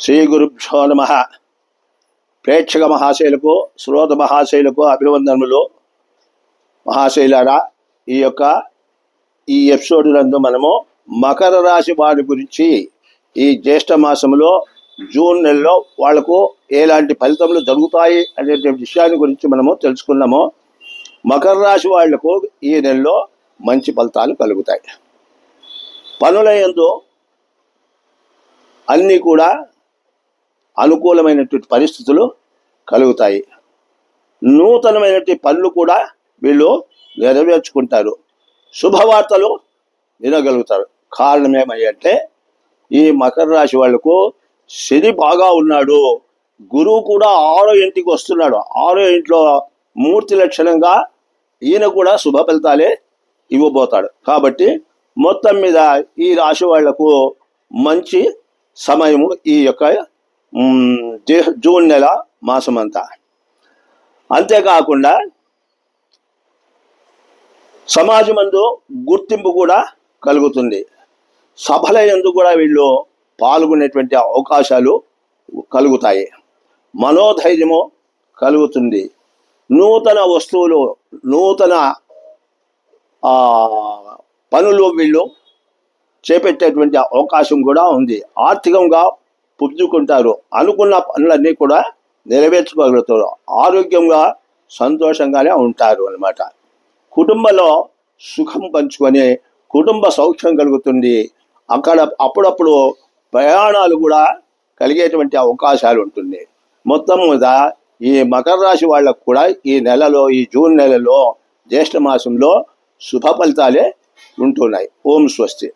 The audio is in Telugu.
శ్రీ గురుభ్యో నమః. ప్రేక్షక మహాశైలకు, శ్రోత మహాశైలకు అభివందనములు. మహాశైలారా, ఈ ఎపిసోడ్ నందు మనము మకర రాశి వారి గురించి ఈ జ్యేష్ఠ మాసంలో జూన్ నెలలో వాళ్లకు ఎలాంటి ఫలితములు జరుగుతాయి అనే విషయాన్ని గురించి మనము తెలుసుకున్నాము. మకర రాశి వాళ్లకు ఈ నెలలో మంచి ఫలితాలు కలుగుతాయి. పనుల యందు అన్నీ కూడా అనుకూలమైనటువంటి పరిస్థితులు కలుగుతాయి. నూతనమైనటువంటి పనులు కూడా వీళ్ళు నెరవేర్చుకుంటారు. శుభవార్తలు వినగలుగుతారు. కారణం ఏమంటే ఈ మకర రాశి వాళ్లకు శని బాగా ఉన్నాడు. గురువు కూడా 6వ ఇంటికి వస్తున్నాడు. 6వ ఇంట్లో మూర్తి లక్షణంగా ఈయన కూడా శుభ ఫలితాలే ఇవ్వబోతాడు. కాబట్టి మొత్తం మీద ఈ రాశి వాళ్లకు మంచి సమయము ఈ యొక్క జూన్ నెల మాసమంతా. అంతేకాకుండా సమాజమందు గుర్తింపు కూడా కలుగుతుంది. సభల యందు కూడా వీళ్ళు పాల్గొనేటువంటి అవకాశాలు కలుగుతాయి. మనోధైర్యము కలుగుతుంది. నూతన వస్తువులు, నూతన పనులు వీళ్ళు చేపట్టేటువంటి అవకాశం కూడా ఉంది. ఆర్థికంగా పుంజుకుంటారు. అనుకున్న పనులన్నీ కూడా నెరవేర్చుకోగలుగుతారు. ఆరోగ్యంగా సంతోషంగానే ఉంటారు అన్నమాట. కుటుంబంలో సుఖం పంచుకొని కుటుంబ సౌఖ్యం కలుగుతుంది. అప్పుడప్పుడు ప్రయాణాలు కూడా కలిగేటువంటి అవకాశాలు ఉంటుంది. మొత్తం మీద ఈ మకర రాశి వాళ్ళకు కూడా ఈ నెలలో, ఈ జూన్ నెలలో, జ్యేష్ఠ మాసంలో శుభ ఫలితాలే ఉంటున్నాయి. ఓం స్వస్తి.